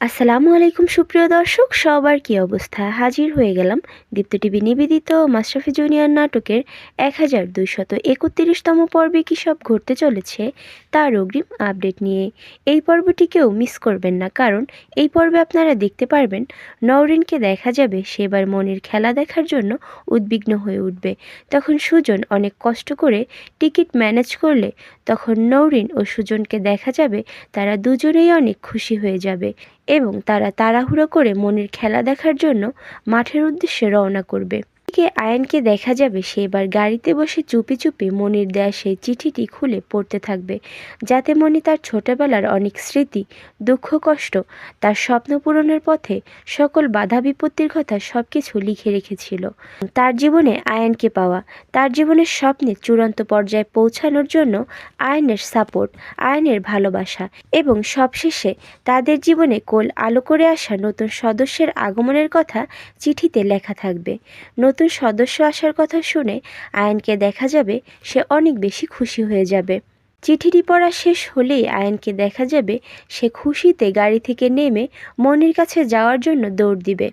আসসালামু আলাইকুম সুপ্রিয় দর্শক, সবার কি অবস্থা? হাজির হয়ে গেলাম দীপ্ত টিভি নিবেদিত মাশরাফি জুনিয়র নাটকের 1231তম পর্বে কী সব ঘটতে চলেছে তার অগ্রিম আপডেট নিয়ে। এই পর্বটি কেউ মিস করবেন না, কারণ এই পর্বে আপনারা দেখতে পারবেন নওরিনকে দেখা যাবে সেবার মনির খেলা দেখার জন্য উদ্বিগ্ন হয়ে উঠবে। তখন সুজন অনেক কষ্ট করে টিকিট ম্যানেজ করলে তখন নওরিন ও সুজনকে দেখা যাবে তারা দুজনেই অনেক খুশি হয়ে যাবে এবং তারা তাড়াহুড়ো করে মনির খেলা দেখার জন্য মাঠের উদ্দেশ্যে রওনা করবে। এদিকে আয়ানকে দেখা যাবে সে এবার গাড়িতে বসে চুপি চুপি মনির দেয়া সেই চিঠিটি খুলে পড়তে থাকবে, যাতে মনি তার ছোটবেলার অনেক স্মৃতি, দুঃখ, কষ্ট, তার স্বপ্ন পূরণের পথে সকল বাধা বিপত্তির কথা সবকিছু লিখে রেখেছিল। তার জীবনে আয়ানকে পাওয়া, তার জীবনের স্বপ্নের চূড়ান্ত পর্যায়ে পৌঁছানোর জন্য আয়নের সাপোর্ট, আয়নের ভালোবাসা এবং সবশেষে তাদের জীবনে কোল আলো করে আসা নতুন সদস্যের আগমনের কথা চিঠিতে লেখা থাকবে। নতুন সদস্য আসার কথা শুনে আয়ানকে দেখা যাবে সে অনেক বেশি খুশি হয়ে যাবে। চিঠিটি পড়া শেষ হলেই আয়ানকে দেখা যাবে সে খুশিতে গাড়ি থেকে নেমে মনির কাছে যাওয়ার জন্য দৌড় দিবে।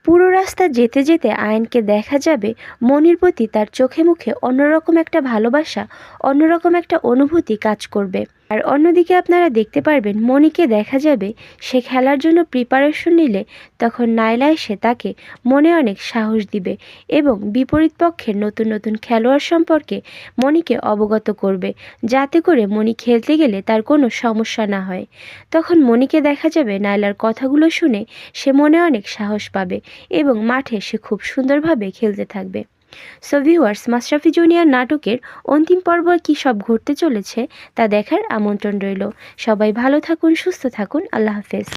পুরো রাস্তা যেতে যেতে আয়ানকে দেখা যাবে মনির প্রতি তার চোখে মুখে অন্যরকম একটা ভালোবাসা, অন্যরকম একটা অনুভূতি কাজ করবে। আর অন্যদিকে আপনারা দেখতে পারবেন মনিকে দেখা যাবে সে খেলার জন্য প্রিপারেশন নিলে তখন নাইলা এসে তাকে মনে অনেক সাহস দিবে এবং বিপরীত পক্ষের নতুন নতুন খেলোয়াড় সম্পর্কে মনিকে অবগত করবে, যাতে করে মনি খেলতে গেলে তার কোনো সমস্যা না হয়। তখন মনিকে দেখা যাবে নাইলার কথাগুলো শুনে সে মনে অনেক সাহস পাবে এবং মাঠে সে খুব সুন্দরভাবে খেলতে থাকবে। সো ভিউয়ার্স, মাশরাফি জুনিয়র নাটকের অন্তিম পর্ব কী সব ঘটতে চলেছে তা দেখার আমন্ত্রণ রইল। সবাই ভালো থাকুন, সুস্থ থাকুন, আল্লাহ হাফেজ।